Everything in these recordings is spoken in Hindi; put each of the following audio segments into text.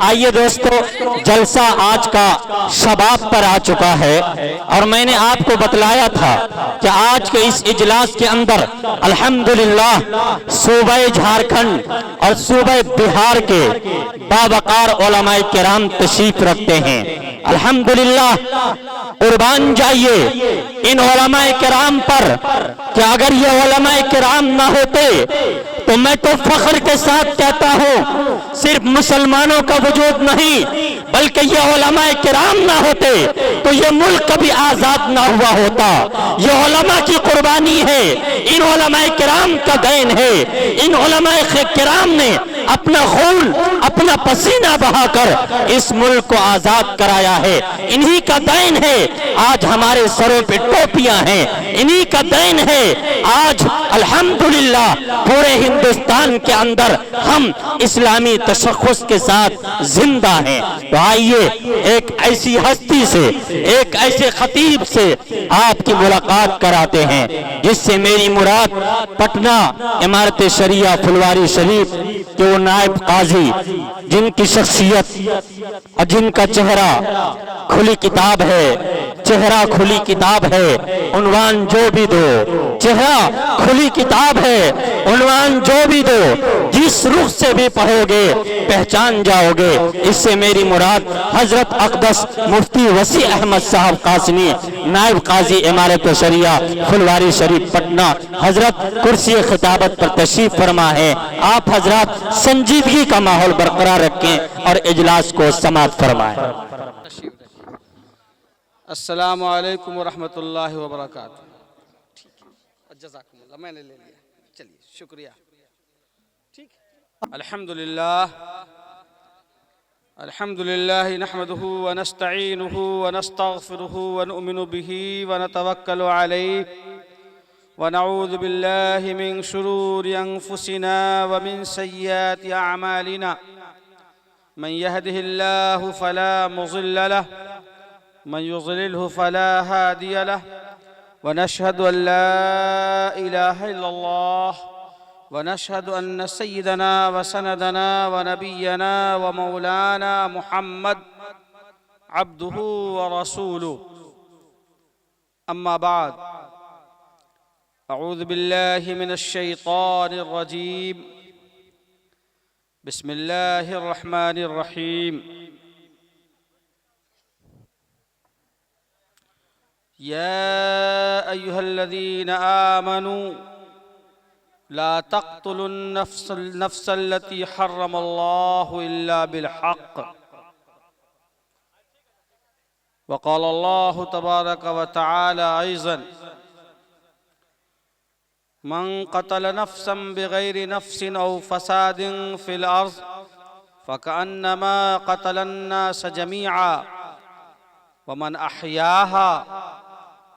आइए दोस्तों, जलसा आज का शबाब पर आ चुका है और मैंने आपको बतलाया था कि आज के इस इजलास के अंदर अल्हम्दुलिल्लाह सूबे झारखंड और सूबे बिहार के बावकार उलमाए किराम तशरीफ रखते हैं। अल्हम्दुलिल्लाह कुर्बान जाइए इन उलमाए किराम पर कि अगर ये उलमाए किराम ना होते तो मैं तो फख्र के साथ कहता हूँ सिर्फ मुसलमानों का वजूद नहीं बल्कि ये उलमाए किराम ना होते तो ये मुल्क कभी आजाद ना हुआ होता। ये उलमा की कुर्बानी है, इन उलमाए किराम का देन है। इन उलमाए किराम ने अपना खून अपना पसीना बहाकर इस मुल्क को आजाद कराया है। इन्हीं का देन है आज हमारे सरों पे टोपियां हैं, इन्हीं का देन है आज अल्हम्दुलिल्लाह पूरे हिंदुस्तान के अंदर हम इस्लामी तशख़्ख़ुस के साथ जिंदा हैं। तो आइए एक ऐसी हस्ती से, एक ऐसे खतीब से आपकी मुलाकात कराते हैं जिससे मेरी मुराद पटना इमारत शरिया फुलवारी शरीफ के वो नायब काजी जिनकी शख्सियत और जिनका चेहरा खुली किताब है, चेहरा खुली किताब है, उन्वान जो भी दो, चेहरा खुली किताब है, उन्वान जो भी दो, जिस रुख से भी पढ़ोगे पहचान जाओगे। इससे मेरी मुराद हजरत अक़दस मुफ्ती वसी अहमद साहब कासमी नायब काजी इमारत शरिया फुलवारी शरीफ पटना हजरत कुर्सी खिताबत पर तशरीफ फरमा है। आप हजरत संजीदगी का माहौल बरकरार रखें और इजलास को समाप्त फरमाएं। अस्सलामु अलैकुम वरहमतुल्लाहि वबरकातुहू। जज़ाकुमुल्लाह, मैंने ले लिया, चलिए शुक्रिया। ठीक, अल्हम्दुलिल्लाह अल्हम्दुलिल्लाह नहमदुहु व नस्तईनुहु व नस्तगफिरुहु व नुमिनु बिही व नतवक्कलु अलैहि व नऊज़ु बिल्लाहि मिन शुरूरि अनफुसिना व मिन सय्यिआति अअमालिना मन यहदिहिल्लाहु फला मुज़िल्ल लहु मन युज़लिलहु फला हादिय लहु व नशहदु अन ला इलाहा इल्लल्लाह व नशहदु अन्न सय्यिदना व सनदना व नबिय्यना व मौलाना मुहम्मद अब्दुहु व रसूलुहु। अम्मा बाद, अऊज़ु बिल्लाहि मिनश शैतानिर रजीम, बिस्मिल्लाहिर रहमानिर रहीम। या अय्युहल्लज़ीना आमनू ला तक़्तुलुन नफ़्सल्लती हर्रमल्लाहु इल्ला बिलहक़्क़ व क़ालल्लाहु तबारक व तआला अयज़न मन क़तल नफ़्सन बिग़ैरि नफ़्सिन औ फ़सादिन फ़िल अर्ज़ फ़कअन्नमा क़तलन्नास जमीअन व मन अहयाहा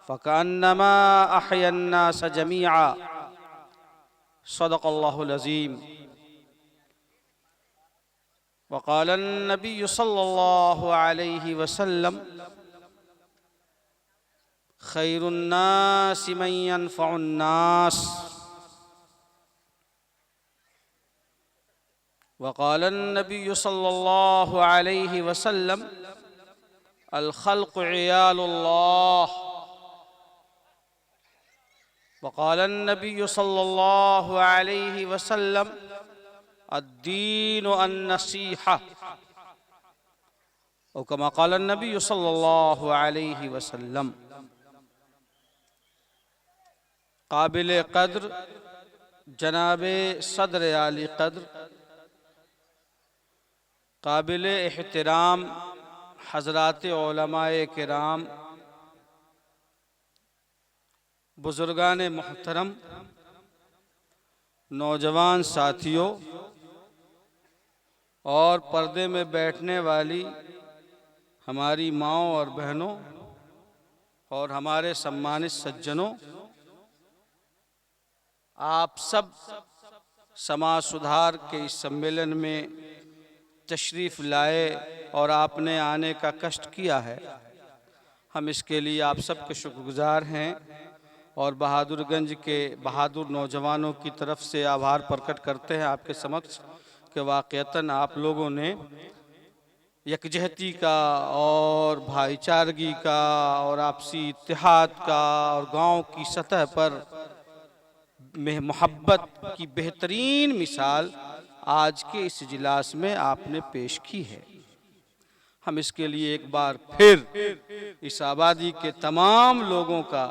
फ़कअन्नमा अहयन्नास जमीअन। सदक़ल्लाहुल अज़ीम। वक़ाल नबी सल्लल्लाहु अलैहि वसल्लम खैरुन्नास मन यनफ़उन्नास। वक़ाल नबी सल्लल्लाहु अलैहि वसल्लम अल खल्क़ु इयालुल्लाह। वक़ाल नबी सल्लल्लाहु अलैहि वसल्लम अद्दीनु अन्नसीहा। और कमा क़ाल नबी सल्लल्लाहु अलैहि वसल्लम। काबिल क़द्र जनाबे सदर आली क़द्र काबिल एहतराम हज़रात उलमाए किराम, बुजुर्गान मोहतरम, नौजवान साथियों और पर्दे में बैठने वाली हमारी माँओं और बहनों और हमारे सम्मानित सज्जनों, आप सब समाज सुधार के इस सम्मेलन में तशरीफ़ लाए और आपने आने का कष्ट किया है। हम इसके लिए आप सबके शुक्रगुजार हैं और बहादुरगंज के बहादुर नौजवानों की तरफ से आभार प्रकट करते हैं आपके समक्ष कि वाक़ईतन आप लोगों ने यकजहती का और भाईचारगी का और आपसी इत्तेहाद का और गांव की सतह पर में मोहब्बत की बेहतरीन मिसाल आज के इस इजलास में आपने पेश की है। हम इसके लिए एक बार फिर इस आबादी के तमाम लोगों का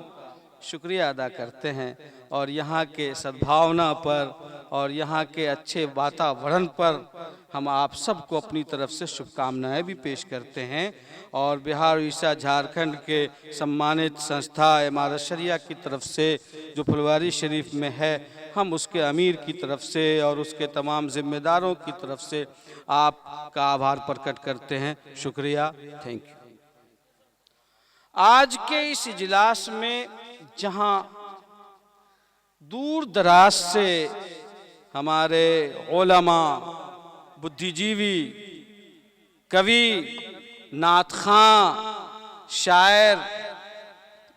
शुक्रिया अदा करते हैं और यहाँ के सद्भावना पर और यहाँ के अच्छे वातावरण पर हम आप सबको अपनी तरफ से शुभकामनाएं भी पेश करते हैं। और बिहार उड़ीसा झारखंड के सम्मानित संस्था इमारत शरिया की तरफ से जो फुलवारी शरीफ में है, हम उसके अमीर की तरफ से और उसके तमाम जिम्मेदारों की तरफ से आपका आभार प्रकट करते हैं। शुक्रिया, थैंक यू। आज के इस इजलास में जहां दूर दराज से हमारे उलमा, बुद्धिजीवी, कवि, नात खां, शायर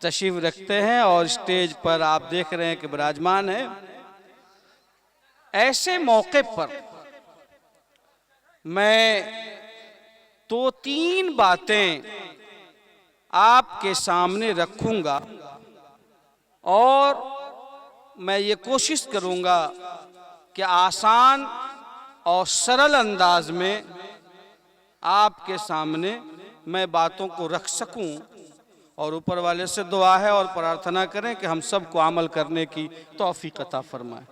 तशरीफ रखते हैं और स्टेज पर आप देख रहे हैं कि विराजमान है, ऐसे मौके पर मैं 2-3 बातें आपके सामने रखूंगा और मैं ये कोशिश करूंगा कि आसान और सरल अंदाज में आपके सामने मैं बातों को रख सकूं और ऊपर वाले से दुआ है और प्रार्थना करें कि हम सबको अमल करने की तौफीक अता फरमाए।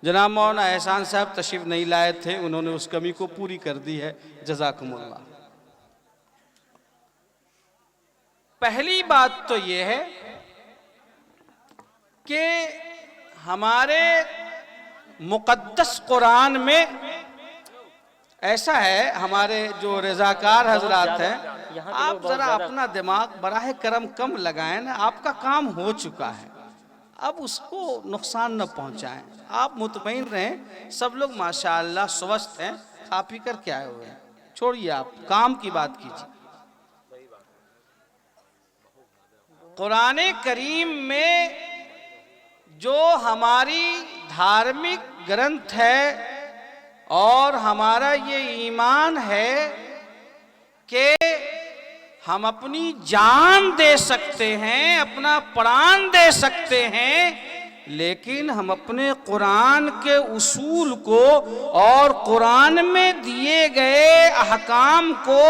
जनाब मौलाना एहसान साहब तशरीफ नहीं लाए थे, उन्होंने उस कमी को पूरी कर दी है, जज़ाकुमुल्लाह। पहली बात तो ये है कि हमारे मुक़द्दस कुरान में ऐसा है, हमारे जो रज़ाकार हजरात हैं, आप ज़रा अपना दिमाग बराह करम कम लगाएं ना, आपका काम हो चुका है, अब उसको नुकसान न पहुंचाएं। आप मुतमईन रहें, सब लोग माशाअल्लाह स्वस्थ हैं, खा पी कर के आए हुए हैं, छोड़िए आप काम की बात कीजिए। कुरान करीम में जो हमारी धार्मिक ग्रंथ है और हमारा ये ईमान है कि हम अपनी जान दे सकते हैं, अपना प्राण दे सकते हैं, लेकिन हम अपने कुरान के उसूल को और कुरान में दिए गए अहकाम को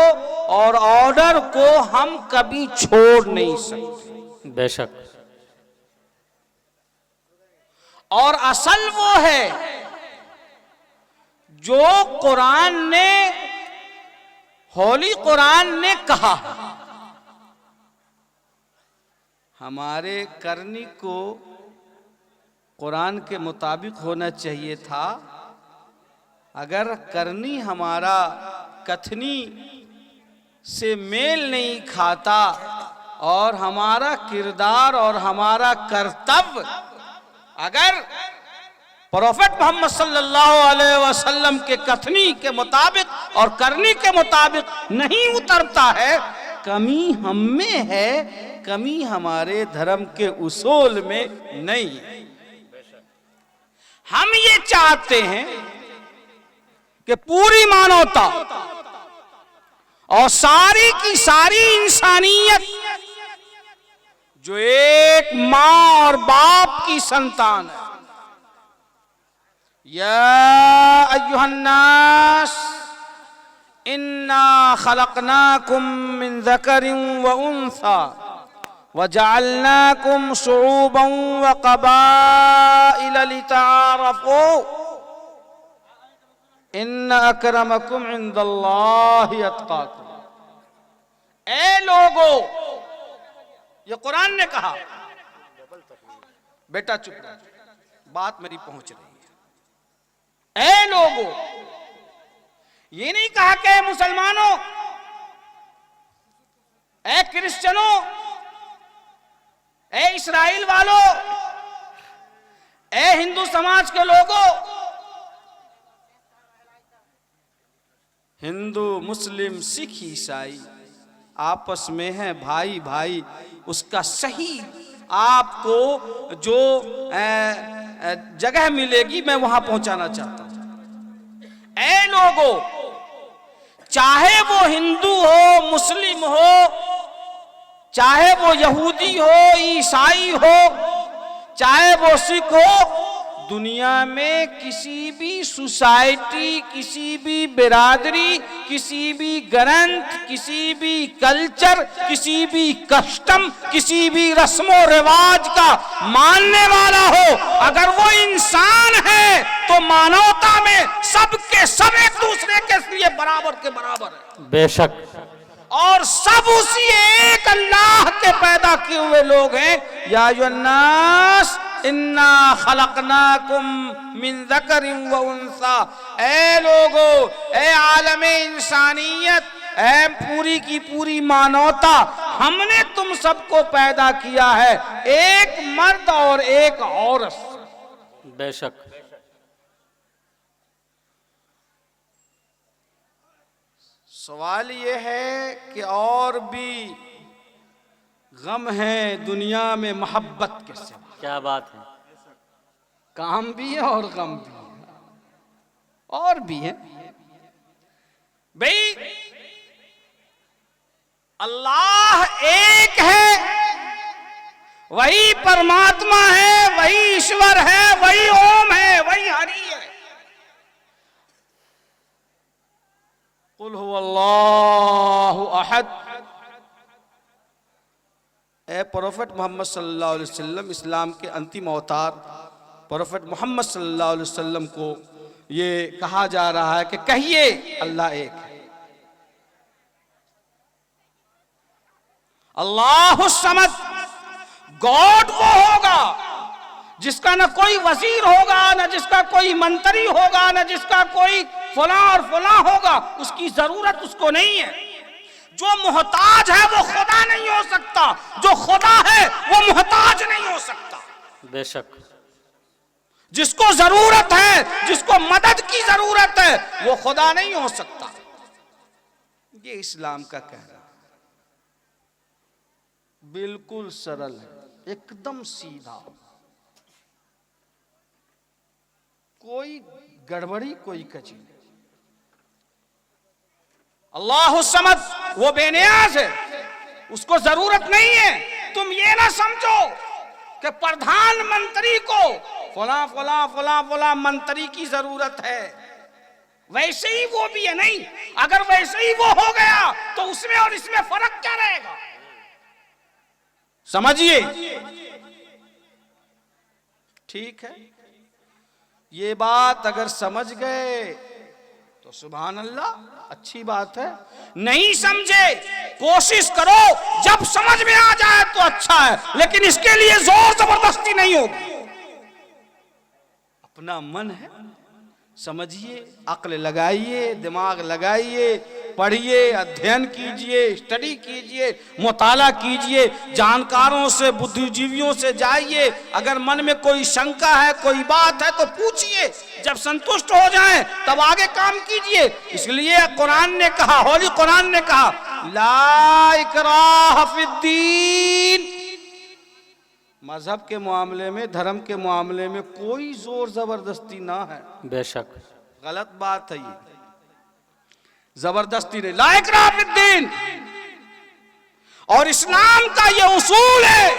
और ऑर्डर को हम कभी छोड़ नहीं सकते। बेशक। और असल वो है जो कुरान ने, होली कुरान ने कहा। हमारे करनी को कुरान के मुताबिक होना चाहिए था। अगर करनी हमारा कथनी से मेल नहीं खाता और हमारा किरदार और हमारा कर्तव्य अगर प्रोफेट मोहम्मद सल्लल्लाहु अलैहि वसल्लम के कथनी के मुताबिक और करनी के मुताबिक नहीं उतरता है, कमी हम में है, कमी हमारे धर्म के उसूल में नहीं है। हम ये चाहते हैं कि पूरी मानवता और सारी की सारी इंसानियत जो एक माँ और बाप की संतान है, या अय्युहन्नास इन्ना खलकनाकुम मिन ज़करिन व उन्सा व जअलनाकुम शुऊबन व क़बाइल लितआरफ़ू इन्न अक्रमकुम इंदल्लाहि अत्क़ाकुम। ए लोगो, ये कुरान ने कहा। बेटा चुप रहो, बात मेरी पहुंच रही है। ऐ लोगों, ये नहीं कहा कि ऐ मुसलमानों, ऐ क्रिश्चियनों, ऐ इस्राइल वालों, ऐ हिंदू समाज के लोगों। हिंदू, मुस्लिम, सिख, ईसाई आपस में है भाई भाई। उसका सही आपको जो जगह मिलेगी मैं वहां पहुंचाना चाहता हूं। ऐ लोगों, चाहे वो हिंदू हो, मुस्लिम हो, चाहे वो यहूदी हो, ईसाई हो, चाहे वो सिख हो, दुनिया में किसी भी सोसाइटी, किसी भी बिरादरी, किसी भी ग्रंथ, किसी भी कल्चर, किसी भी कस्टम, किसी भी रस्मो रिवाज का मानने वाला हो, अगर वो इंसान है तो मानवता में सबके सब एक दूसरे के लिए बराबर के बराबर है। बेशक। और सब उसी एक अल्लाह के पैदा किए हुए लोग हैं। या अय्युहन्नास इन्ना खलकनाकुम मिन ज़करिन व उन्सा। ऐ लोगो, ऐ आलमे इंसानियत, ऐ पूरी की पूरी मानवता, हमने तुम सबको पैदा किया है एक मर्द और एक औरत। बेशक। सवाल ये है कि और भी गम है दुनिया में मोहब्बत के सिवा। क्या बात है। काम भी है और गम भी है, और भी है भाई। अल्लाह एक है, वही परमात्मा है, वही ईश्वर है, वही ओम है, वही हरि है। कुल हुवल्लाहु अहद। ए प्रोफेट मोहम्मद सल्लल्लाहु अलैहि वसल्लम, इस्लाम के अंतिम अवतार प्रोफेट मोहम्मद सल्लल्लाहु अलैहि वसल्लम को ये कहा जा रहा है कि कहिए अल्लाह एक है। अल्लाहु समद, गॉड वो होगा जिसका न कोई वजीर होगा, न जिसका कोई मंत्री होगा, न जिसका कोई फला और फला होगा, उसकी जरूरत उसको नहीं है। जो मोहताज है वो खुदा नहीं हो सकता, जो खुदा है वो मोहताज नहीं हो सकता। बेशक। जिसको जरूरत है, जिसको मदद की जरूरत है, वो खुदा नहीं हो सकता। ये इस्लाम का कहना बिल्कुल सरल है, एकदम सीधा, कोई गड़बड़ी कोई कची नहीं। अल्लाहु समद, वो बेनियाज है, उसको जरूरत नहीं है। तुम ये ना समझो कि प्रधानमंत्री को फला फला फला फला मंत्री की जरूरत है, वैसे ही वो भी है। नहीं, अगर वैसे ही वो हो गया तो उसमें और इसमें फर्क क्या रहेगा? समझिए। ठीक है, ये बात अगर समझ गए तो सुभान अल्लाह, अच्छी बात है। नहीं समझे, कोशिश करो, जब समझ में आ जाए तो अच्छा है, लेकिन इसके लिए जोर जबरदस्ती नहीं होगी। अपना मन है, समझिए, अक्ल लगाइए, दिमाग लगाइए, पढ़िए, अध्ययन कीजिए, स्टडी कीजिए, मुताला कीजिए, जानकारों से, बुद्धिजीवियों से जाइए। अगर मन में कोई शंका है, कोई बात है तो पूछिए। जब संतुष्ट हो जाएं तब आगे काम कीजिए। इसलिए कुरान ने कहा, होली कुरान ने कहा, ला इकराह फिद्दीन। मजहब के मामले में, धर्म के मामले में कोई जोर जबरदस्ती ना है। बेशक। गलत बात है ये, जबरदस्ती नहीं। ला इकराह फिद्दीन। और इस्लाम का ये उसूल है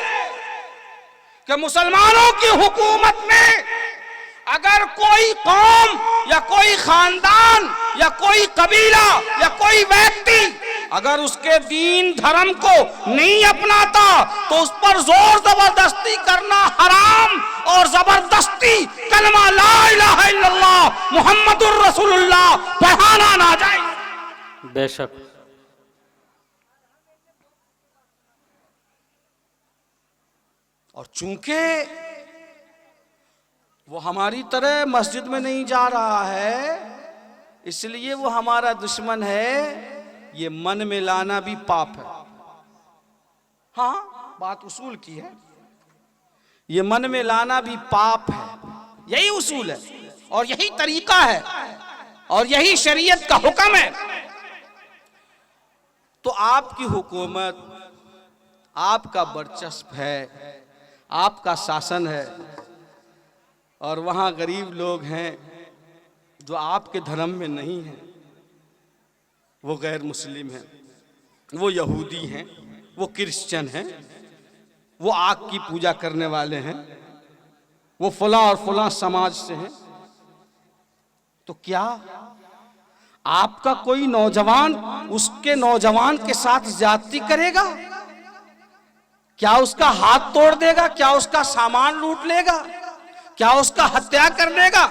कि मुसलमानों की हुकूमत में अगर कोई कौम या कोई खानदान या कोई कबीला या कोई व्यक्ति अगर उसके दीन धर्म को नहीं अपनाता तो उस पर जोर जबरदस्ती करना हराम, और जबरदस्ती कलमा ला इलाहा इल्लल्लाह मुहम्मदुर रसूलुल्लाह पढ़ाना नाजायज। बेशक। और चूंकि वो हमारी तरह मस्जिद में नहीं जा रहा है, इसलिए वो हमारा दुश्मन है। ये मन में लाना भी पाप है। हाँ, बात उसूल की है। ये मन में लाना भी पाप है, यही उसूल है और यही तरीका है और यही शरीयत का हुक्म है। तो आपकी हुकूमत, आपका वर्चस्व है, आपका शासन है, और वहाँ गरीब लोग हैं जो आपके धर्म में नहीं हैं, वो गैर मुस्लिम हैं, वो यहूदी हैं, वो क्रिश्चियन हैं, वो आग की पूजा करने वाले हैं, वो फलां और फलां समाज से हैं। तो क्या आपका कोई नौजवान उसके नौजवान के साथ ज्यादती करेगा? क्या उसका हाथ तोड़ देगा? क्या उसका सामान लूट लेगा? क्या उसका हत्या कर देगा?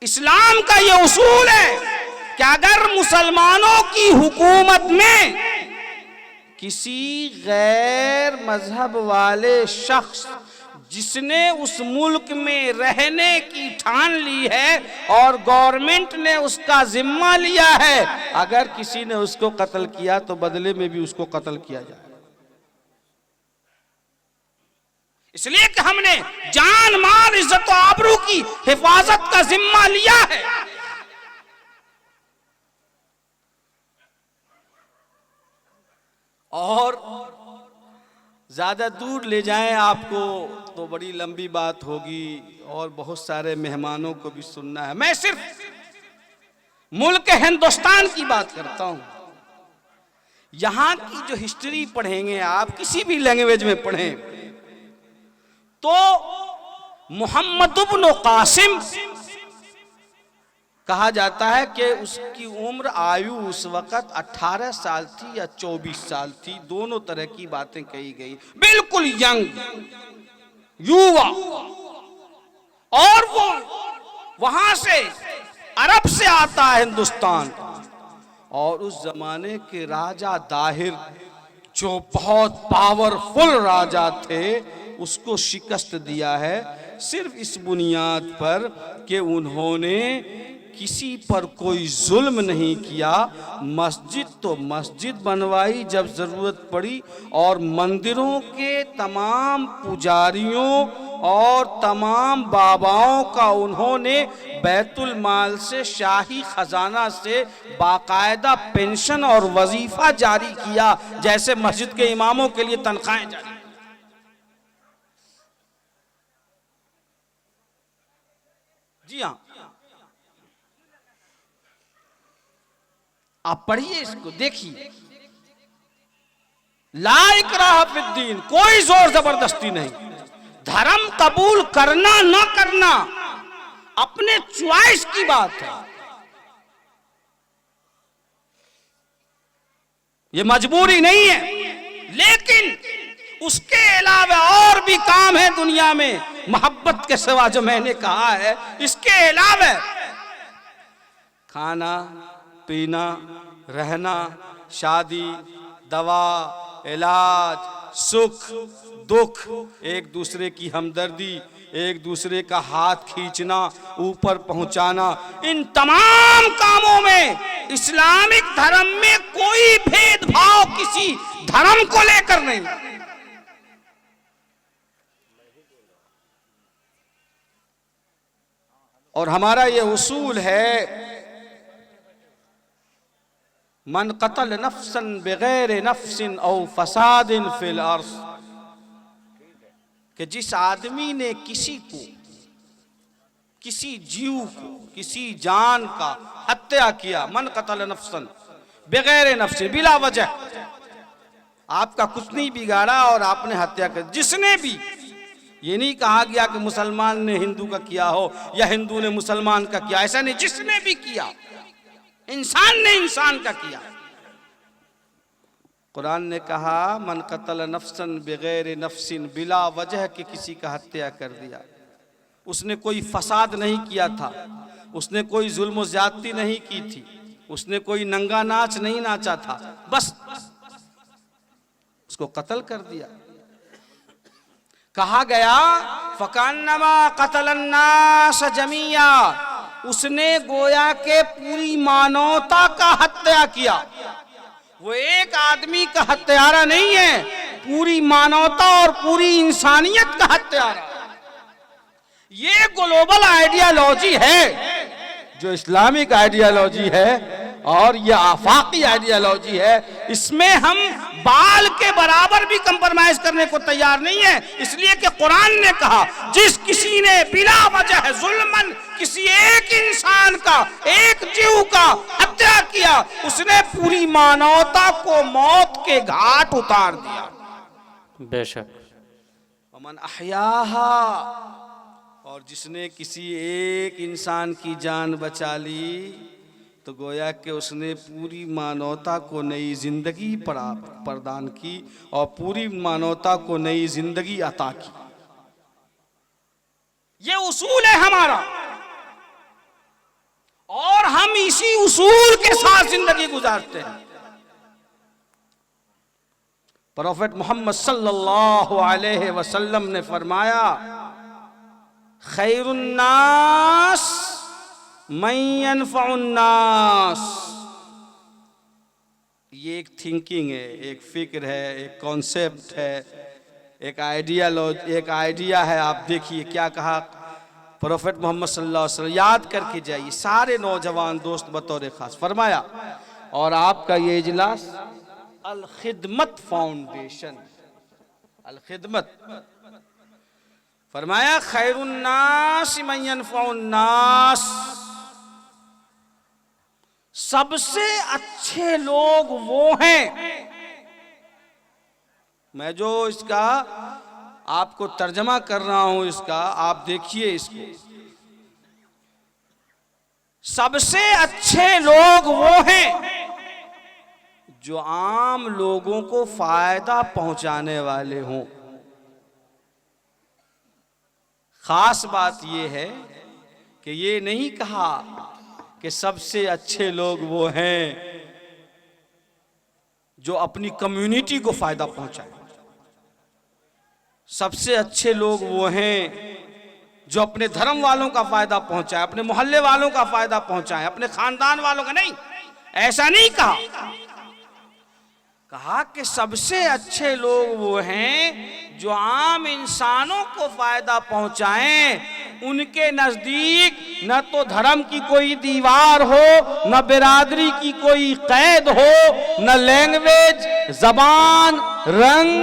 इस्लाम का ये उसूल है कि अगर मुसलमानों की हुकूमत में किसी गैर मजहब वाले शख्स जिसने उस मुल्क में रहने की ठान ली है और गवर्नमेंट ने उसका जिम्मा लिया है, अगर किसी ने उसको कत्ल किया तो बदले में भी उसको कत्ल किया जाए। इसलिए कि हमने जान माल इज्जत और आबरू की हिफाजत का जिम्मा लिया है। और ज्यादा दूर ले जाएं आपको तो बड़ी लंबी बात होगी और बहुत सारे मेहमानों को भी सुनना है। मैं सिर्फ मुल्क हिंदुस्तान की बात करता हूं। यहां की जो हिस्ट्री पढ़ेंगे आप, किसी भी लैंग्वेज में पढ़ें, तो मोहम्मद इब्न कासिम कहा जाता है कि उसकी उम्र आयु उस वक़्त 18 साल थी या 24 साल थी, दोनों तरह की बातें कही गई। बिल्कुल यंग, युवा। और वो वहां से अरब से आता है हिंदुस्तान, और उस जमाने के राजा दाहिर जो बहुत पावरफुल राजा थे उसको शिकस्त दिया है, सिर्फ इस बुनियाद पर कि उन्होंने किसी पर कोई जुल्म नहीं किया। मस्जिद तो मस्जिद बनवाई जब जरूरत पड़ी, और मंदिरों के तमाम पुजारियों और तमाम बाबाओं का उन्होंने बैतुल माल से, शाही खजाना से बाकायदा पेंशन और वजीफा जारी किया, जैसे मस्जिद के इमामों के लिए तनख्वाहें जारी। जी हाँ, आप पढ़िए इसको, देखिए। ला इकराह फिद्दीन, कोई जोर जबरदस्ती नहीं। धर्म कबूल करना ना करना अपने चॉइस की बात है, ये मजबूरी नहीं है। लेकिन उसके अलावा और भी काम है दुनिया में, मोहब्बत के सिवा, जो मैंने कहा है। इसके अलावा खाना पीना, रहना, शादी, दवा, इलाज, सुख दुख, एक दूसरे की हमदर्दी, एक दूसरे का हाथ खींचना, ऊपर पहुंचाना, इन तमाम कामों में इस्लामिक धर्म में कोई भेदभाव किसी धर्म को लेकर नहीं। और हमारा ये उसूल है, मन कतल नफ्सन बगैर नफ्सिन औ फसादिन फिल अर्ज़, कि जिस आदमी ने किसी को, किसी जीव को, किसी जान का हत्या किया, मन कतल नफ्सन बगैर नफ्सिन, बिला वजह, आपका कुछ नहीं बिगाड़ा और आपने हत्या कर, जिसने भी, ये नहीं कहा गया कि मुसलमान ने हिंदू का किया हो या हिंदू ने मुसलमान का किया, ऐसा नहीं, जिसने भी किया, इंसान ने इंसान का किया। कुरान ने कहा मन कतल नफ्सन बगैर नफ्सिन, बिला वजह के किसी का हत्या कर दिया। उसने कोई फसाद नहीं किया था, उसने कोई जुल्म ज्यादती नहीं की थी, उसने कोई नंगा नाच नहीं नाचा था, बस उसको कत्ल कर दिया। कहा गया फकान्नमा कतलन्नास जमिया, उसने गोया के पूरी मानवता का हत्या किया। वो एक आदमी का हत्यारा नहीं है, पूरी मानवता और पूरी इंसानियत का हत्यारा। ये ग्लोबल आइडियोलॉजी है जो इस्लामिक आइडियोलॉजी है और ये आफाकी आइडियोलॉजी है। इसमें हम बाल के बराबर भी कंप्रोमाइज करने को तैयार नहीं है, इसलिए कि कुरान ने कहा जिस किसी ने बिना वजह जुल्मन किसी एक इंसान का, एक जीव का हत्या किया, उसने पूरी मानवता को मौत के घाट उतार दिया। बेशक। अमन अहयाहा, और जिसने किसी एक इंसान की जान बचा ली तो गोया कि उसने पूरी मानवता को नई जिंदगी प्रदान की और पूरी मानवता को नई जिंदगी अता की। ये उसूल है हमारा और हम इसी उसूल के साथ जिंदगी गुजारते हैं। प्रोफेट मोहम्मद सल्लल्लाहु अलैहि वसल्लम ने फरमाया खैरुन्नास मन यनफउन्नास। ये एक थिंकिंग है, एक फिक्र है, एक कॉन्सेप्ट है, एक आइडिया है। आप देखिए क्या कहा प्रोफेट मोहम्मद सल्लल्लाहु अलैहि वसल्लम, याद करके जाइए सारे नौजवान दोस्त बतौर खास। फरमाया और आपका ये इजलास अल खिदमत फाउंडेशन, अल खिदमत, फरमाया खैरुन्नास मन यनफउन्नास, सबसे अच्छे लोग वो हैं। मैं जो इसका आपको तर्जमा कर रहा हूं इसका, आप देखिए इसको। सबसे अच्छे लोग वो हैं जो आम लोगों को फायदा पहुंचाने वाले हों। खास बात यह है कि ये नहीं कहा कि सबसे अच्छे लोग वो हैं जो अपनी कम्युनिटी को फायदा पहुंचाए। सबसे अच्छे लोग वो हैं जो अपने धर्म वालों का फायदा पहुंचाए, अपने मोहल्ले वालों का फायदा पहुंचाए, अपने खानदान वालों का नहीं। ऐसा नहीं कहा कि सबसे अच्छे लोग वो हैं जो आम इंसानों को फायदा पहुंचाएं। उनके नजदीक न तो धर्म की कोई दीवार हो, न बिरादरी की कोई कैद हो, न लैंग्वेज, जबान, रंग,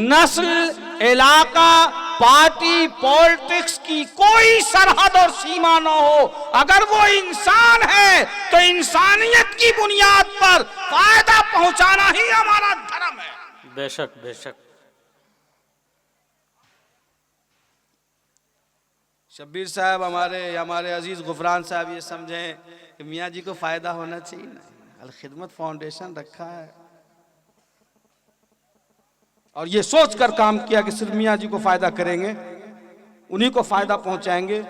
नस्ल, इलाका, पार्टी, पॉलिटिक्स की कोई सरहद और सीमा न हो। अगर वो इंसान है तो इंसानियत की बुनियाद पर फायदा पहुंचाना ही हमारा धर्म है। बेशक बेशक। शब्बीर साहब हमारे अजीज गुफरान साहब ये समझें कि मियाँ जी को फायदा होना चाहिए ना, अल खिदमत फाउंडेशन रखा है और ये सोच कर काम किया कि सिर्फ मियाँ जी को फायदा करेंगे, उन्हीं को फायदा पहुंचाएंगे।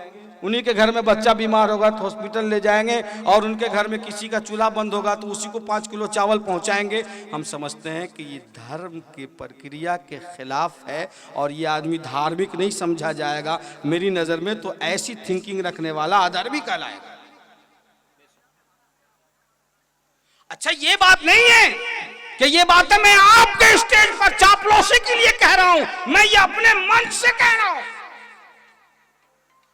उन्हीं के घर में बच्चा बीमार होगा तो हॉस्पिटल ले जाएंगे और उनके घर में किसी का चूल्हा बंद होगा तो उसी को 5 किलो चावल पहुंचाएंगे। हम समझते हैं कि ये धर्म के प्रक्रिया के खिलाफ है और ये आदमी धार्मिक नहीं समझा जाएगा। मेरी नज़र में तो ऐसी थिंकिंग रखने वाला अधर्मी कहलाएगा। अच्छा, ये बात नहीं है कि ये बातें मैं आपके स्टेज पर चापलूसी के लिए कह रहा हूं, मैं ये अपने मन से कह रहा हूं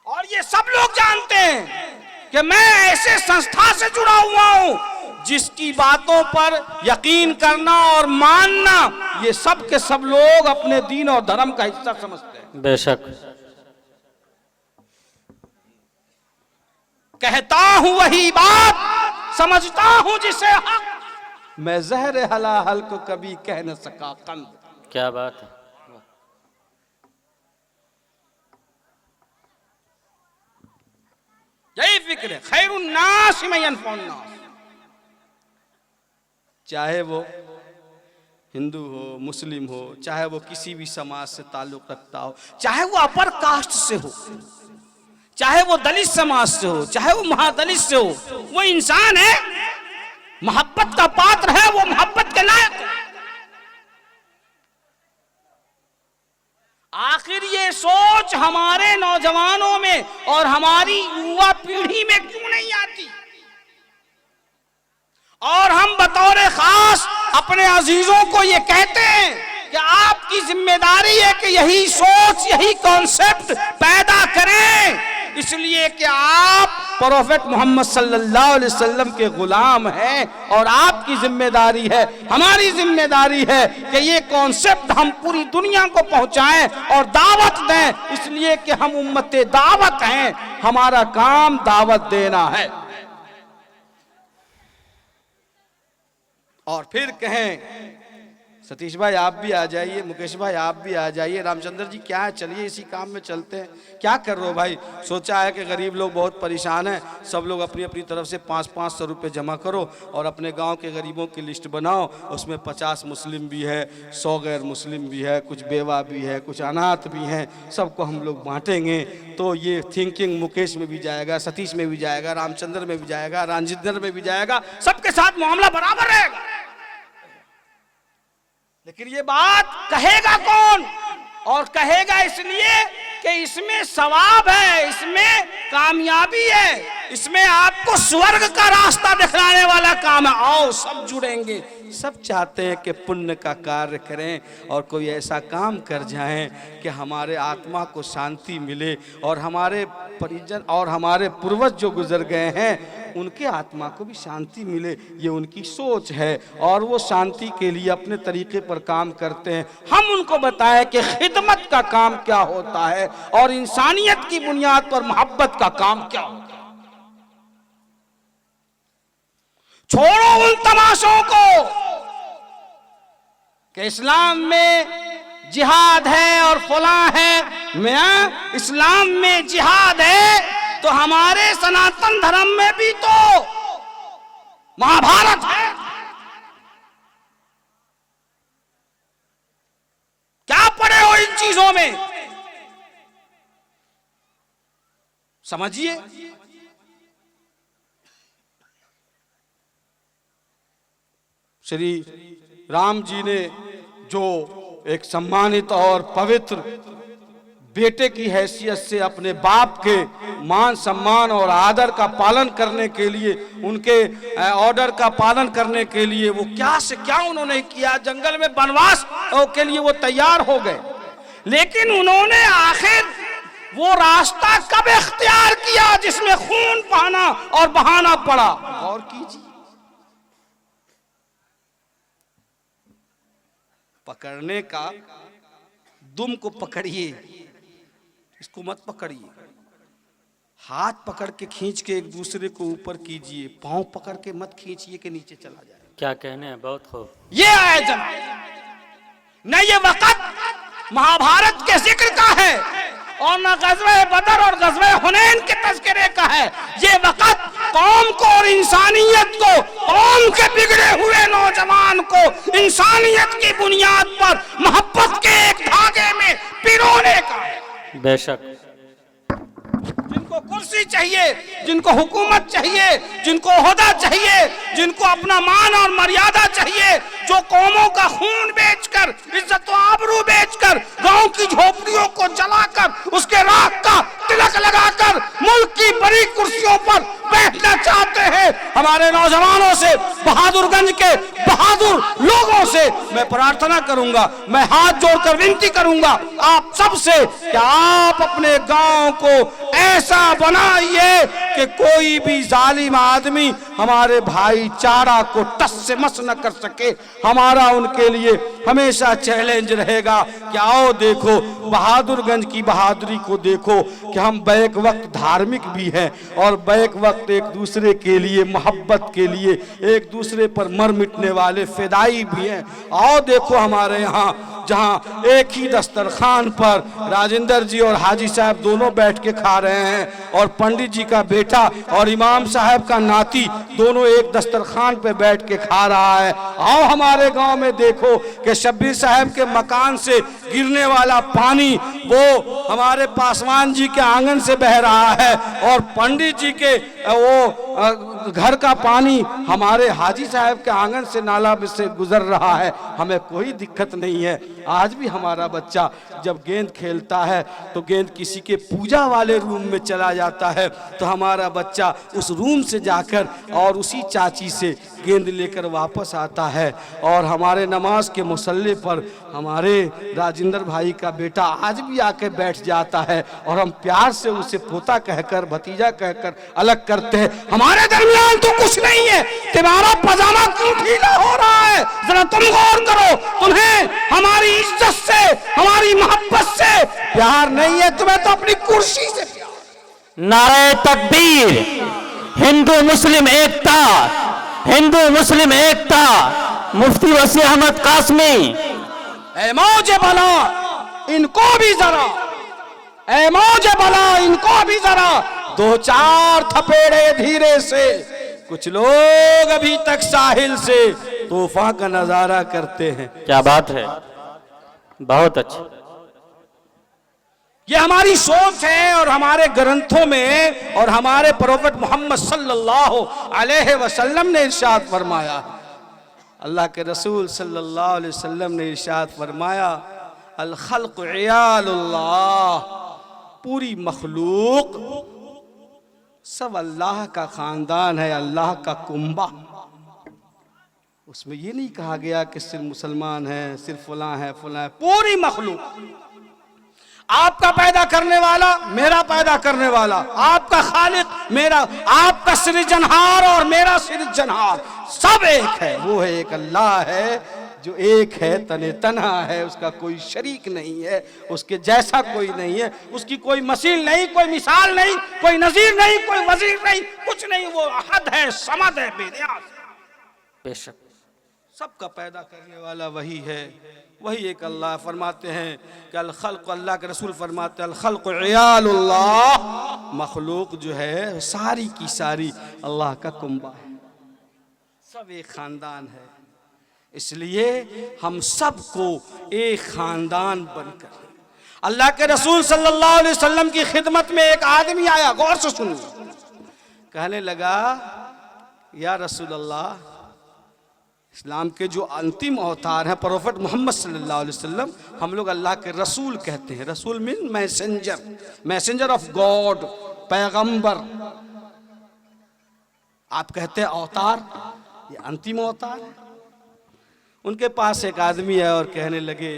और ये सब लोग जानते हैं कि मैं ऐसे संस्था से जुड़ा हुआ हूं जिसकी बातों पर यकीन करना और मानना ये सब के सब लोग अपने दीन और धर्म का हिस्सा समझते हैं। बेशक। कहता हूं वही बात, समझता हूं जिसे हक, मैं जहर हलाहल को कभी कह न सका कंद। क्या बात है। यही फिक्र है, खैरुन्नास में यनफउन्नास। चाहे वो हिंदू हो, मुस्लिम हो, चाहे वो किसी भी समाज से ताल्लुक रखता हो, चाहे वो अपर कास्ट से हो, चाहे वो दलित समाज से हो, चाहे वो महादलित से हो, वो इंसान है, मोहब्बत का पात्र है, वो मोहब्बत के लायक है। आखिर ये सोच हमारे नौजवानों में और हमारी युवा पीढ़ी में क्यों नहीं आती? और हम बतौर खास अपने अजीजों को ये कहते हैं कि आपकी जिम्मेदारी है कि यही सोच, यही कॉन्सेप्ट पैदा करें, इसलिए कि आप प्रोफेट मोहम्मद सल्लल्लाहु अलैहि वसल्लम के गुलाम हैं और आपकी जिम्मेदारी है, हमारी जिम्मेदारी है कि ये कॉन्सेप्ट हम पूरी दुनिया को पहुंचाएं और दावत दें, इसलिए कि हम उम्मते दावत हैं, हमारा काम दावत देना है। और फिर कहें सतीश भाई आप भी आ जाइए, मुकेश भाई आप भी आ जाइए, रामचंद्र जी क्या है, चलिए इसी काम में चलते हैं। क्या कर रहे हो भाई? सोचा है कि गरीब लोग बहुत परेशान हैं, सब लोग अपनी अपनी तरफ से 500-500 रुपये जमा करो और अपने गांव के गरीबों की लिस्ट बनाओ, उसमें 50 मुस्लिम भी है, 100 गैर मुस्लिम भी है, कुछ बेवा भी है, कुछ अनाथ भी हैं, सबको हम लोग बांटेंगे। तो ये थिंकिंग मुकेश में भी जाएगा, सतीश में भी जाएगा, रामचंद्र में भी जाएगा, राजिंदर में भी जाएगा, सबके साथ मामला बराबर रहेगा। लेकिन ये बात कहेगा कौन? और कहेगा इसलिए कि इसमें सवाब है, इसमें कामयाबी है, इसमें आपको स्वर्ग का रास्ता दिखलाने वाला काम है। आओ सब जुड़ेंगे, सब चाहते हैं कि पुण्य का कार्य करें और कोई ऐसा काम कर जाएं कि हमारे आत्मा को शांति मिले और हमारे परिजन और हमारे पूर्वज जो गुजर गए हैं उनके आत्मा को भी शांति मिले। ये उनकी सोच है और वो शांति के लिए अपने तरीके पर काम करते हैं। हम उनको बताएं कि खिदमत का काम क्या होता है और इंसानियत की बुनियाद पर मोहब्बत का काम क्या होता है। छोड़ो उन तमाशों को कि इस्लाम में जिहाद है और फला है। मैं इस्लाम में जिहाद है तो हमारे सनातन धर्म में भी तो महाभारत है। क्या पढ़े हो इन चीजों में? समझिए। श्री राम जी ने जो एक सम्मानित और पवित्र बेटे की हैसियत से अपने बाप के मान सम्मान और आदर का पालन करने के लिए, उनके ऑर्डर का पालन करने के लिए वो क्या से क्या उन्होंने किया, जंगल में वनवास के लिए वो तैयार हो गए। लेकिन उन्होंने आखिर वो रास्ता कब इख्तियार किया जिसमें खून बहाना और बहाना पड़ा? और कीजिए। पकड़ने का दुम को पकड़िए, इसको मत पकड़िए। हाथ पकड़ के खींच के एक दूसरे को ऊपर कीजिए, पांव पकड़ के मत खींचिए कि नीचे चला जाए। क्या कहने हैं, बहुत खूब। ये आए जनाब, न ये वक़्त महाभारत के जिक्र का है और न गज़वे बदर और गज़वे हुनैन के तज़किरे का है। ये वक़्त कौम को और इंसानियत को, कौम के बिगड़े हुए नौजवान को इंसानियत की बुनियाद पर मोहब्बत के एक धागे में पिरोने का है। बेशक। जिनको कुर्सी चाहिए, जिनको हुकूमत चाहिए, जिनको ओहदा चाहिए, जिनको अपना मान और मर्यादा चाहिए, जो कौमों का खून बेचकर, इज्जत और आबरू बेचकर, गांव की झोपड़ियों को जलाकर, उसके राख का तिलक लगाकर मुल्क की बड़ी कुर्सियों पर बैठना चाहते हैं, हमारे नौजवानों से, बहादुरगंज के बहादुर लोगों से मैं प्रार्थना करूंगा, मैं हाथ जोड़कर विनती करूंगा आप सबसे कि आप अपने गांव को ऐसा बनाइए कि कोई भी जालिम आदमी हमारे भाईचारा को टस से मस न कर सके। हमारा उनके लिए हमेशा चैलेंज रहेगा कि आओ देखो बहादुरगंज की बहादुरी को देखो कि हम बैक वक्त धार्मिक भी हैं और बैक वक्त एक दूसरे के लिए, मोहब्बत के लिए, एक दूसरे पर मर मिटने वाले फिदाई भी हैं। आओ देखो हमारे यहाँ जहाँ एक ही दस्तरखान पर राजिंदर जी और हाजी साहब दोनों बैठ के खा रहे हैं और पंडित जी का बेटा और इमाम साहब का नाती दोनों एक दस्तरखान पे बैठ के खा रहा है। आओ हमारे गांव में देखो कि शब्बीर साहब के मकान से गिरने वाला पानी वो हमारे पासवान जी के आंगन से बह रहा है और पंडित जी के वो घर का पानी हमारे हाजी साहब के आंगन से नाला से गुजर रहा है, हमें कोई दिक्कत नहीं है। आज भी हमारा बच्चा जब गेंद खेलता है तो गेंद किसी के पूजा वाले रूम में चला जाता है, तो हमारा बच्चा उस रूम से जाकर और उसी चाची से गेंद लेकर वापस आता है। और हमारे नमाज के मुसल्ले पर हमारे राजेंद्र भाई का बेटा आज भी आके बैठ जाता है और हम प्यार से उसे पोता कहकर, भतीजा कहकर अलग करते हैं। हमारे दरमियान तो कुछ नहीं है, तुम्हारा पजामा क्यों ढीला हो रहा है, जरा तुम गौर करो। तुम्हें हमारी इज्जत से, हमारी मोहब्बत से प्यार नहीं है, तुम्हें तो अपनी कुर्सी से प्यार। नारे तकबीर, हिंदू मुस्लिम एकता, हिंदू मुस्लिम एकता। मुफ्ती वसी अहमद कासमी, ऐ मौजे बला इनको भी जरा, ऐ मौजे बला इनको भी जरा, दो चार थपेड़े धीरे से। कुछ लोग अभी तक साहिल से तूफान का नजारा करते हैं। क्या बात है, बहुत अच्छा। ये हमारी सोच है और हमारे ग्रंथों में और हमारे प्रोफेट मोहम्मद सल्लल्लाहु अलैहि वसल्लम ने इरशाद फरमाया, अल्लाह के रसूल सल्लल्लाहु अलैहि वसल्लम ने इरशाद फरमाया, अल खल्क़ इयालुल्लाह, पूरी मखलूक सब अल्लाह का खानदान है, अल्लाह का कुंबा। उसमें ये नहीं कहा गया कि सिर्फ मुसलमान है, सिर्फ फलां है, फलां है, पूरी मखलूक। आपका पैदा करने वाला, मेरा पैदा करने वाला, आपका खालिक, मेरा, आपका सृजनहार और मेरा सृजनहार सब एक है। वो है एक अल्लाह है जो एक है, तने तन्हा है, उसका कोई शरीक नहीं है, उसके जैसा कोई नहीं है, उसकी कोई मसील नहीं, कोई मिसाल नहीं, कोई नजीर नहीं, कोई वजीर नहीं, कुछ नहीं। वो अहद है, समद है, बेनियाज। बेशक सबका पैदा करने वाला वही है, वही एक अल्लाह। फरमाते हैं कि अल खल्क़, अल्लाह के रसूल फरमाते हैं, अल खल्क़ इयालुल्लाह, मखलूक जो है सारी की सारी अल्लाह का कुंबा है, सब एक खानदान है। इसलिए हम सबको एक खानदान बनकर, अल्लाह के रसूल सल्लल्लाहु अलैहि वसल्लम की खिदमत में एक आदमी आया, गौर से सुनिए, कहने लगा, या रसूल अल्लाह, इस्लाम के जो अंतिम अवतार हैं प्रोफेट मोहम्मद सल्लल्लाहु अलैहि वसल्लम, हम लोग अल्लाह के रसूल कहते हैं। रसूल mean messenger, messenger of God, पैगंबर। आप कहते हैं अवतार, ये अंतिम अवतार है। उनके पास एक आदमी है और कहने लगे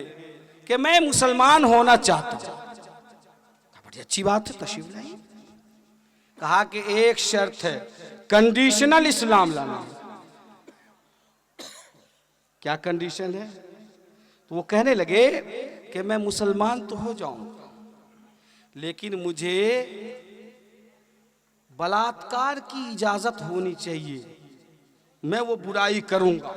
कि मैं मुसलमान होना चाहता हूं। बड़ी अच्छी बात है, तशरीफ लाइए। कहा कि एक शर्त है, कंडीशनल इस्लाम लाना। क्या कंडीशन है? तो वो कहने लगे कि मैं मुसलमान तो हो जाऊंगा, लेकिन मुझे बलात्कार की इजाजत होनी चाहिए, मैं वो बुराई करूंगा,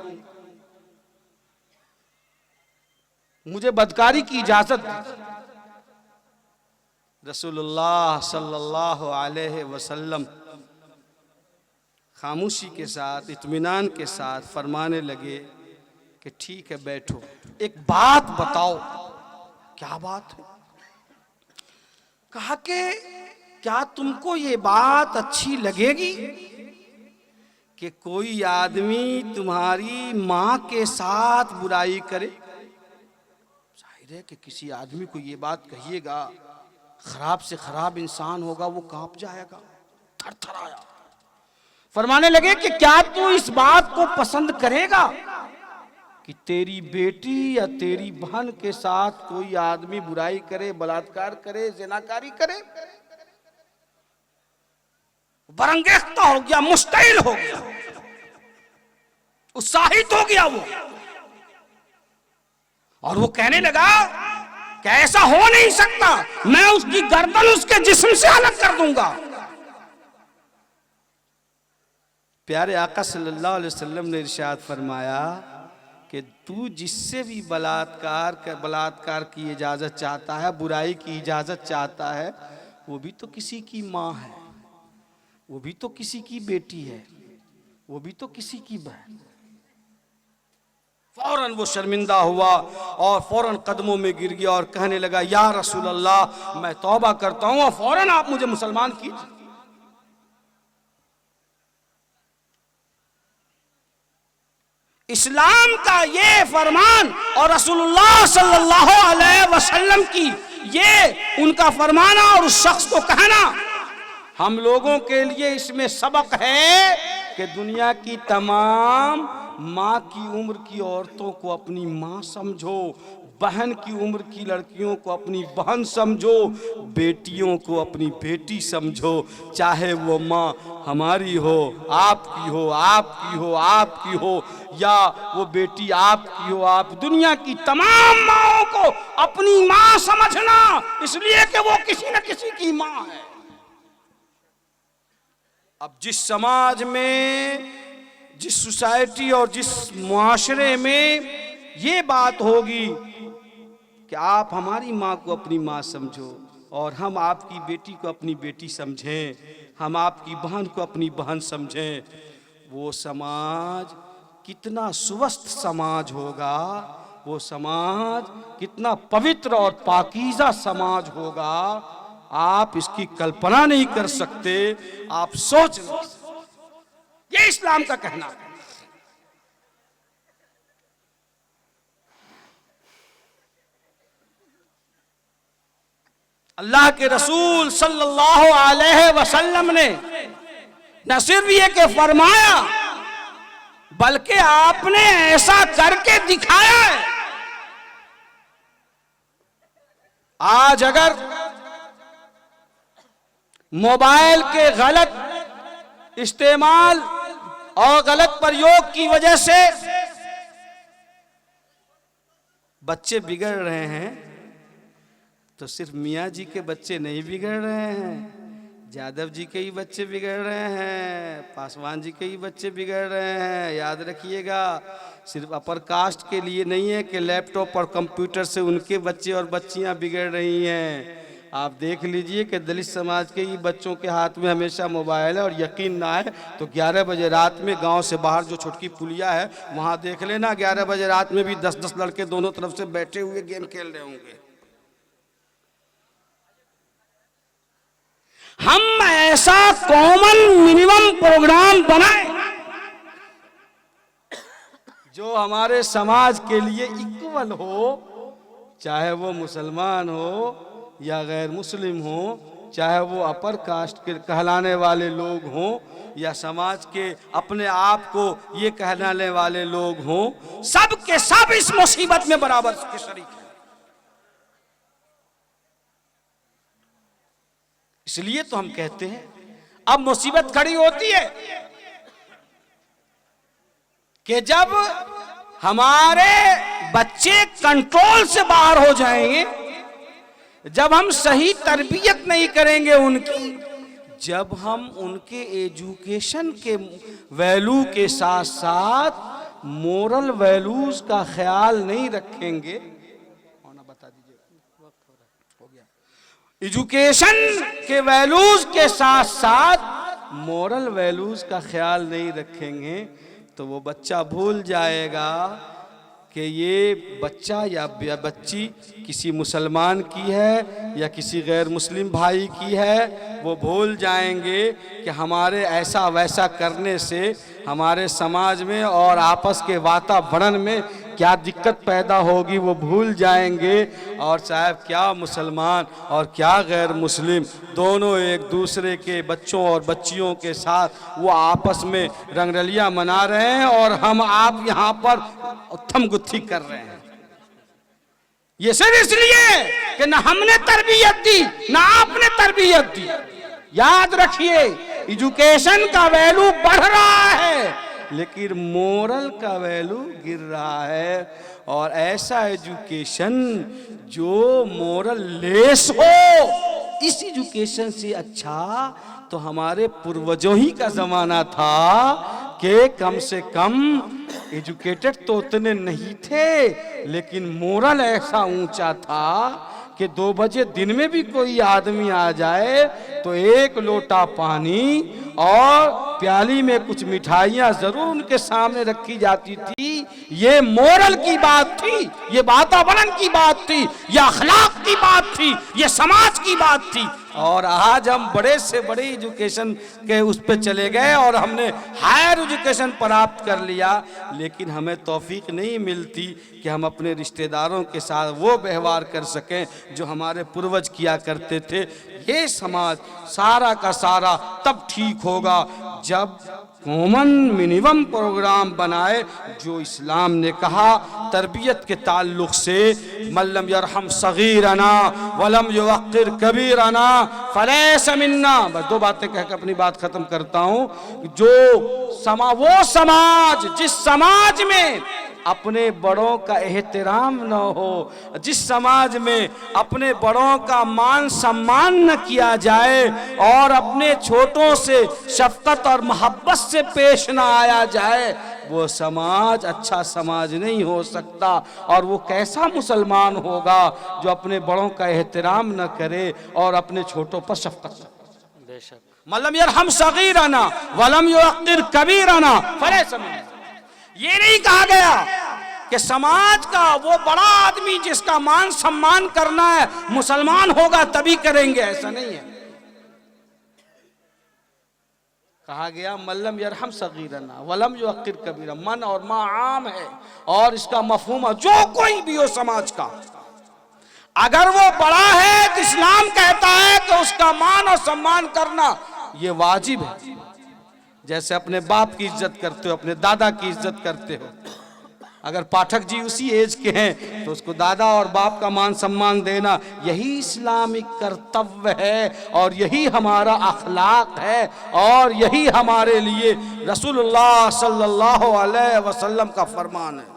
मुझे बदकारी की इजाजत। रसूलुल्लाह सल्लल्लाहु अलैहि वसल्लम खामोशी के साथ, इत्मीनान के साथ फरमाने लगे कि ठीक है, बैठो, एक बात बताओ। क्या बात है? कहा कि क्या तुमको ये बात अच्छी लगेगी कि कोई आदमी तुम्हारी माँ के साथ बुराई करे? जाहिर है कि किसी आदमी को ये बात कहिएगा, खराब से खराब इंसान होगा, वो कांप जाएगा, थरथराया। फरमाने लगे कि क्या तू इस बात को पसंद करेगा कि तेरी बेटी या तेरी बहन के साथ कोई आदमी बुराई करे, बलात्कार करे, ज़िनाकारी करे? बरंगेख्ता हो गया, मुश्तिल हो गया, उत्साहित हो गया वो, और वो कहने लगा कि ऐसा हो नहीं सकता, मैं उसकी गर्दन उसके जिस्म से अलग कर दूंगा। प्यारे आका सल्लल्लाहु अलैहि वसल्लम ने इरशाद फरमाया कि तू जिससे भी बलात्कार की इजाजत चाहता है, बुराई की इजाजत चाहता है, वो भी तो किसी की माँ है, वो भी तो किसी की बेटी है, वो भी तो किसी की बहन। फौरन वो शर्मिंदा हुआ और फौरन कदमों में गिर गया और कहने लगा, या रसूल अल्लाह, मैं तौबा करता हूं और फौरन आप मुझे मुसलमान कीजिए। इस्लाम का ये फरमान और रसूलुल्लाह सल्लल्लाहु अलैहि वसल्लम की ये उनका फरमाना और उस शख्स को कहना, हम लोगों के लिए इसमें सबक है कि दुनिया की तमाम माँ की उम्र की औरतों को अपनी माँ समझो, बहन की उम्र की लड़कियों को अपनी बहन समझो, बेटियों को अपनी बेटी समझो, चाहे वो माँ हमारी हो, आपकी हो, आपकी हो, आपकी हो, या वो बेटी आपकी हो, आप दुनिया की तमाम माँओं को अपनी माँ समझना, इसलिए कि वो किसी न किसी की माँ है। अब जिस समाज में, जिस सोसाइटी और जिस मुआशरे में ये बात होगी कि आप हमारी माँ को अपनी माँ समझो और हम आपकी बेटी को अपनी बेटी समझें, हम आपकी बहन को अपनी बहन समझें, वो समाज कितना स्वस्थ समाज होगा, वो समाज कितना पवित्र और पाकीज़ा समाज होगा, आप इसकी कल्पना नहीं कर सकते, आप सोच नहीं सकते। ये इस्लाम का कहना है। अल्लाह के रसूल सल्लल्लाहु अलैहि वसल्लम ने न सिर्फ ये कि फरमाया, बल्कि आपने ऐसा करके दिखाया है। आज अगर मोबाइल के गलत इस्तेमाल और गलत प्रयोग की वजह से बच्चे बिगड़ रहे हैं, तो सिर्फ मियाँ जी के बच्चे नहीं बिगड़ रहे हैं, यादव जी के ही बच्चे बिगड़ रहे हैं, पासवान जी के ही बच्चे बिगड़ रहे हैं। याद रखिएगा, सिर्फ अपर कास्ट के लिए नहीं है कि लैपटॉप और कंप्यूटर से उनके बच्चे और बच्चियां बिगड़ रही हैं। आप देख लीजिए कि दलित समाज के ही बच्चों के हाथ में हमेशा मोबाइल है, और यकीन ना आए तो 11 बजे रात में गांव से बाहर जो छोटकी पुलिया है वहां देख लेना, 11 बजे रात में भी 10-10 लड़के दोनों तरफ से बैठे हुए गेम खेल रहे होंगे। हम ऐसा कॉमन मिनिमम प्रोग्राम बनाएं जो हमारे समाज के लिए इक्वल हो, चाहे वो मुसलमान हो या गैर मुस्लिम हो, चाहे वो अपर कास्ट के कहलाने वाले लोग हों या समाज के अपने आप को ये कहलाने वाले लोग हों, सब के सब इस मुसीबत में बराबर के शरीक हैं। इसलिए तो हम कहते हैं, अब मुसीबत खड़ी होती है कि जब हमारे बच्चे कंट्रोल से बाहर हो जाएंगे, जब हम सही तरबियत नहीं करेंगे उनकी, जब हम उनके एजुकेशन के वैल्यू के साथ साथ मोरल वैल्यूज का ख्याल नहीं रखेंगे, बता दीजिए हो गया, एजुकेशन के वैल्यूज के साथ साथ मोरल वैल्यूज का ख्याल नहीं रखेंगे, तो वो बच्चा भूल जाएगा कि ये बच्चा या बच्ची किसी मुसलमान की है या किसी गैर मुस्लिम भाई की है। वो भूल जाएंगे कि हमारे ऐसा वैसा करने से हमारे समाज में और आपस के वातावरण में क्या दिक्कत पैदा होगी, वो भूल जाएंगे। और साहब, क्या मुसलमान और क्या गैर मुस्लिम दोनों एक दूसरे के बच्चों और बच्चियों के साथ वो आपस में रंगरलियां मना रहे हैं, और हम आप यहाँ पर थमगुत्थी कर रहे हैं। ये सिर्फ इसलिए कि ना हमने तरबियत दी ना आपने तरबियत दी। याद रखिए, एजुकेशन का वैल्यू बढ़ रहा है लेकिन मोरल का वैल्यू गिर रहा है। और ऐसा एजुकेशन जो मोरल लेस हो, इस एजुकेशन से अच्छा तो हमारे पूर्वजों ही का जमाना था कि कम से कम एजुकेटेड तो उतने नहीं थे लेकिन मोरल ऐसा ऊंचा था कि 2 बजे दिन में भी कोई आदमी आ जाए तो 1 लोटा पानी और प्याली में कुछ मिठाइयाँ जरूर उनके सामने रखी जाती थी। ये मोरल की बात थी, ये वातावरण की बात थी, ये अखलाक की बात थी, ये समाज की बात थी। और आज हम बड़े से बड़े एजुकेशन के उस पे चले गए और हमने हायर एजुकेशन प्राप्त कर लिया, लेकिन हमें तौफीक नहीं मिलती कि हम अपने रिश्तेदारों के साथ वो व्यवहार कर सकें जो हमारे पूर्वज किया करते थे। ये समाज सारा का सारा तब ठीक होगा जब कॉमन मिनिमम प्रोग्राम बनाए जो इस्लाम ने कहा तरबियत के ताल्लुक से, मल्लम यरहम सगीरना वलम युवक्किर कबीरना फलैस मिन्ना। बस दो बातें कहकर अपनी बात खत्म करता हूँ। वो समाज जिस समाज में अपने बड़ों का एहतराम न हो, जिस समाज में अपने बड़ों का मान सम्मान न किया जाए और अपने छोटों से शफकत और मोहब्बत से पेश न आया जाए, वो समाज अच्छा समाज नहीं हो सकता। और वो कैसा मुसलमान होगा जो अपने बड़ों का एहतराम न करे और अपने छोटों पर शफकत न करे। बेशक मल्लम यरहम सगीरना वलम युवक्किर कबीरना फलैस मिन्ना। ये नहीं कहा गया कि समाज का वो बड़ा आदमी जिसका मान सम्मान करना है मुसलमान होगा तभी करेंगे, ऐसा नहीं है। कहा गया मल्लम यरहम सगीरना वलम युवक्किर कबीरा। मन और मां आम है और इसका मफहूम है जो कोई भी हो समाज का, अगर वो बड़ा है तो इस्लाम कहता है कि उसका मान और सम्मान करना ये वाजिब है। जैसे अपने बाप की इज्जत करते हो, अपने दादा की इज्जत करते हो। अगर पाठक जी उसी एज के हैं तो उसको दादा और बाप का मान सम्मान देना यही इस्लामिक कर्तव्य है और यही हमारा अखलाक है और यही हमारे लिए रसूलुल्लाह सल्लल्लाहु अलैहि वसल्लम का फरमान है।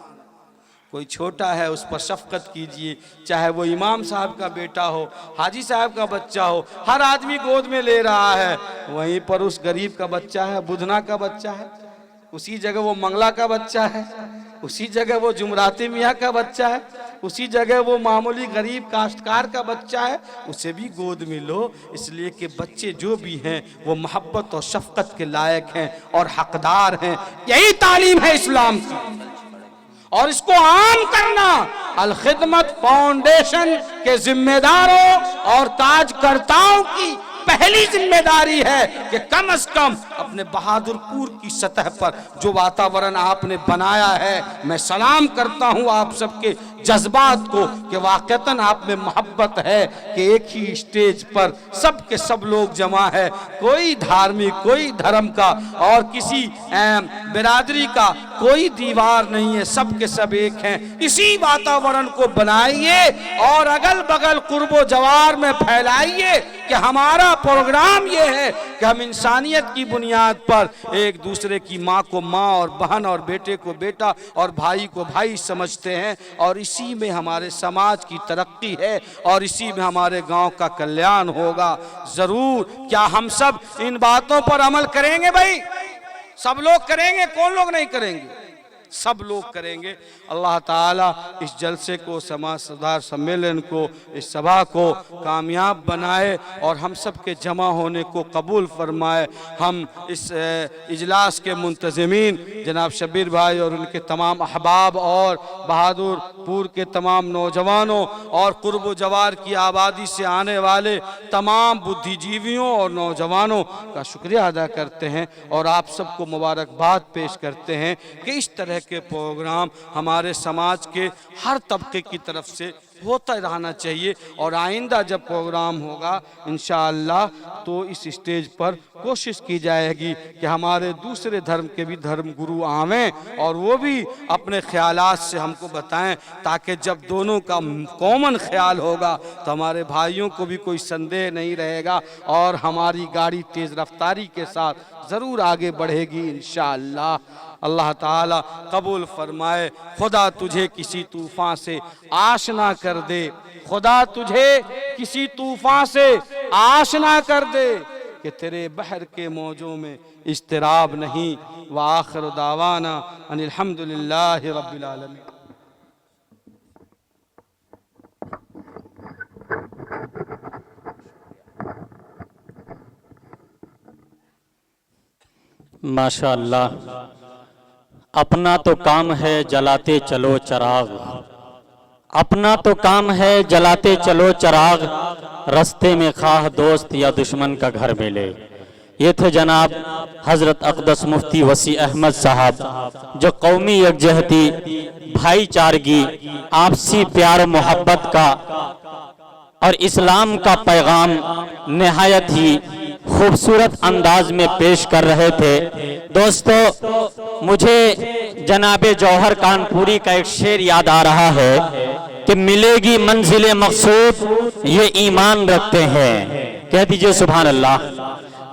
कोई छोटा है उस पर शफकत कीजिए, चाहे वो इमाम साहब का बेटा हो, हाजी साहब का बच्चा हो, हर आदमी गोद में ले रहा है। वहीं पर उस गरीब का बच्चा है, बुधना का बच्चा है, उसी जगह वो मंगला का बच्चा है, उसी जगह वो जुमराती मियाँ का बच्चा है, उसी जगह वो मामूली गरीब काश्तकार का बच्चा है, उसे भी गोद में लो। इसलिए कि बच्चे जो भी हैं वो मोहब्बत और शफकत के लायक हैं और हकदार हैं। यही तालीम है इस्लाम की और इसको आम करना अल खिदमत फाउंडेशन के जिम्मेदारों और ताजकर्ताओं की पहली जिम्मेदारी है कि कम से कम अपने बहादुरपुर की सतह पर जो वातावरण आपने बनाया है, मैं सलाम करता हूं आप सबके जज्बात को कि वाकईतन आप में मोहब्बत है कि एक ही स्टेज पर सब के सब लोग जमा है, कोई धार्मिक कोई धर्म का और किसी बिरादरी का कोई दीवार नहीं है, सब के सब एक हैं। इसी वातावरण को बनाइए और अगल बगल कुर्बो जवार में फैलाइए कि हमारा प्रोग्राम ये है कि हम इंसानियत की बुनियाद पर एक दूसरे की माँ को माँ और बहन और बेटे को बेटा और भाई को भाई समझते हैं और इसी में हमारे समाज की तरक्की है और इसी में हमारे गांव का कल्याण होगा। जरूर क्या हम सब इन बातों पर अमल करेंगे? भाई सब लोग करेंगे, कौन लोग नहीं करेंगे? सब लोग करेंगे। अल्लाह ताला इस जलसे को, समाज सुधार सम्मेलन को, इस सभा को कामयाब बनाए और हम सब के जमा होने को कबूल फरमाए। हम इस इजलास के मुंतज़मीन जनाब शब्बीर भाई और उनके तमाम अहबाब और बहादुरपुर के तमाम नौजवानों और कुर्ब जवार की आबादी से आने वाले तमाम बुद्धिजीवियों और नौजवानों का शुक्रिया अदा करते हैं और आप सबको मुबारकबाद पेश करते हैं कि इस तरह के प्रोग्राम हमारे समाज के हर तबके की तरफ से होता रहना चाहिए और आइंदा जब प्रोग्राम होगा इंशाअल्लाह तो इस स्टेज पर कोशिश की जाएगी कि हमारे दूसरे धर्म के भी धर्म गुरु आवें और वो भी अपने ख्यालात से हमको बताएं, ताकि जब दोनों का कॉमन ख्याल होगा तो हमारे भाइयों को भी कोई संदेह नहीं रहेगा और हमारी गाड़ी तेज़ रफ्तारी के साथ ज़रूर आगे बढ़ेगी इंशाअल्लाह। अल्लाह ताला कबूल फरमाए। खुदा तुझे किसी तूफ़ान से आशना कर दे, खुदा तुझे किसी तूफ़ान से आशना कर दे कि तेरे बहर के मौजों में इस्तिराब नहीं। व आखिर दावाना अनिल हम्दुलिल्लाहि रब्बिल आलमीन। माशाअल्लाह, अपना तो काम है जलाते चलो चराग, अपना तो काम है जलाते चलो चिराग, रास्ते में खाह दोस्त या दुश्मन का घर मिले। ये थे जनाब हजरत अक़दस मुफ्ती वसी अहमद साहब, जो कौमी यकजहती, भाईचारगी, आपसी प्यार मोहब्बत का और इस्लाम का पैगाम निहायत ही खूबसूरत अंदाज में पेश कर रहे थे। दोस्तों, मुझे जनाब जौहर कानपुरी का एक शेर याद आ रहा है कि मिलेगी मंजिले मकसूद ये ईमान रखते हैं। कह दीजिए सुभान अल्लाह।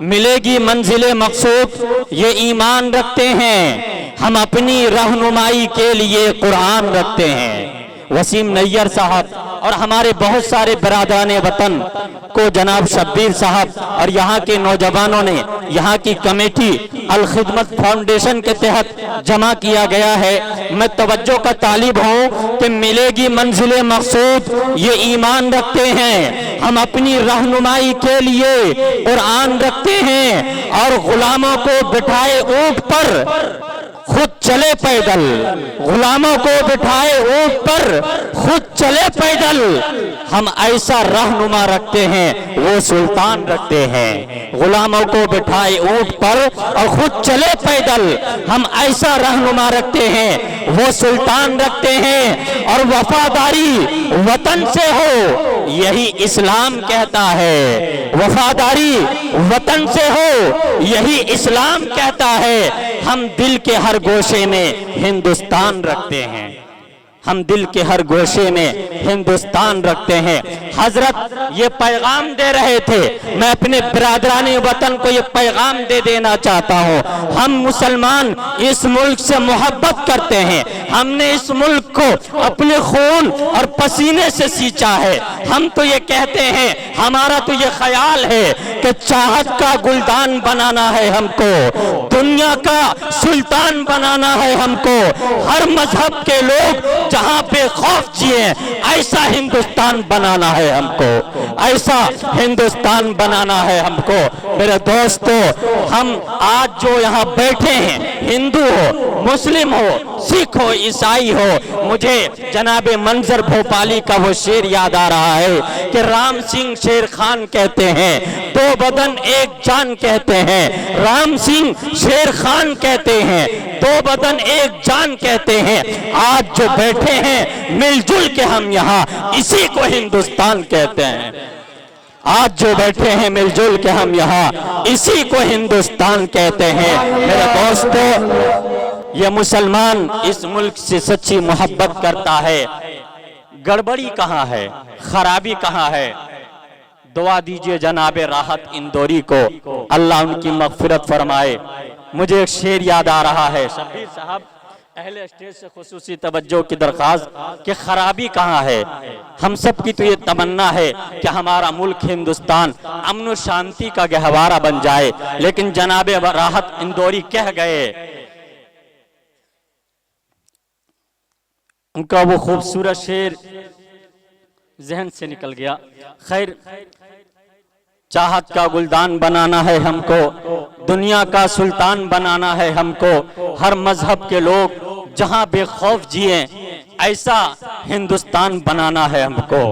मिलेगी मंजिले मकसूद ये ईमान रखते हैं, हम अपनी रहनुमाई के लिए कुरान रखते हैं। वसीम नैयर साहब और हमारे बहुत सारे बरादरान वतन को जनाब शब्बीर साहब और यहाँ के नौजवानों ने यहाँ की कमेटी अल खिदमत फाउंडेशन के तहत जमा किया गया है। मैं तवज्जो का तालिब हूँ कि मिलेगी मंजिले मकसूद ये ईमान रखते हैं, हम अपनी रहनुमाई के लिए कुरान रखते हैं, और गुलामों को बिठाए ऊंट पर खुद चले पैदल, गुलामों को बिठाए ऊंट पर खुद चले पैदल। हम ऐसा रहनुमा रखते हैं, वो सुल्तान रखते हैं। गुलामों को बिठाए ऊंट पर और खुद चले पैदल, हम ऐसा रहनुमा रखते हैं, वो सुल्तान रखते हैं। और वफादारी वतन से हो यही इस्लाम कहता है, वफादारी वतन से हो यही इस्लाम कहता है। हम दिल के हर गोशे में हिंदुस्तान रखते हैं, हम दिल के हर गोशे में हिंदुस्तान रखते हैं। हजरत ये पैगाम दे रहे थे, मैं अपने बिरादरानी वतन को ये पैगाम दे देना चाहता हूँ। हम मुसलमान इस मुल्क से मोहब्बत करते हैं, हमने इस मुल्क को अपने खून और पसीने से सींचा है। हम तो ये कहते हैं, हमारा तो ये ख्याल है कि चाहत का गुलदान बनाना है हमको, दुनिया का सुल्तान बनाना है हमको। हर मजहब के लोग जहां पे खौफ जिए ऐसा हिंदुस्तान बनाना है हमको, ऐसा हिंदुस्तान बनाना है हमको। मेरे दोस्तों, हम आज जो यहाँ बैठे हैं, हिंदू हो, मुस्लिम हो, सिख हो, ईसाई हो, मुझे जनाबे मंजर भोपाली का वो शेर याद आ रहा है कि राम सिंह शेर खान कहते हैं, दो बदन एक जान कहते हैं। राम सिंह शेर खान कहते हैं, दो बदन एक जान कहते हैं। आज जो बैठे हैं मिलजुल के हम यहाँ इसी को हिंदुस्तान कहते हैं। आज जो बैठे हैं मिलजुल के हम यहाँ इसी को हिंदुस्तान कहते हैं। मेरे दोस्तों, ये मुसलमान इस मुल्क से सच्ची मोहब्बत करता है। गड़बड़ी कहाँ है, खराबी कहाँ है? दुआ दीजिए जनाबे राहत इंदौरी को, अल्लाह उनकी मगफिरत फरमाए। मुझे एक शेर याद आ रहा है, शब्बीर साहब अहले स्टेज से खुसूसी तवज्जो की दरख्वास्त कि खराबी कहाँ है। हम सब की तो ये तमन्ना है कि हमारा मुल्क हिंदुस्तान अमन और शांति का गहवारा बन जाए, लेकिन जनाबे राहत इंदौरी कह गए, उनका वो खूबसूरत शेर जहन से निकल गया। खैर, चाहत का गुलदान बनाना है हमको, दुनिया का सुल्तान बनाना है हमको। हर मजहब के लोग जहां बेखौफ जिए ऐसा हिंदुस्तान बनाना है हमको।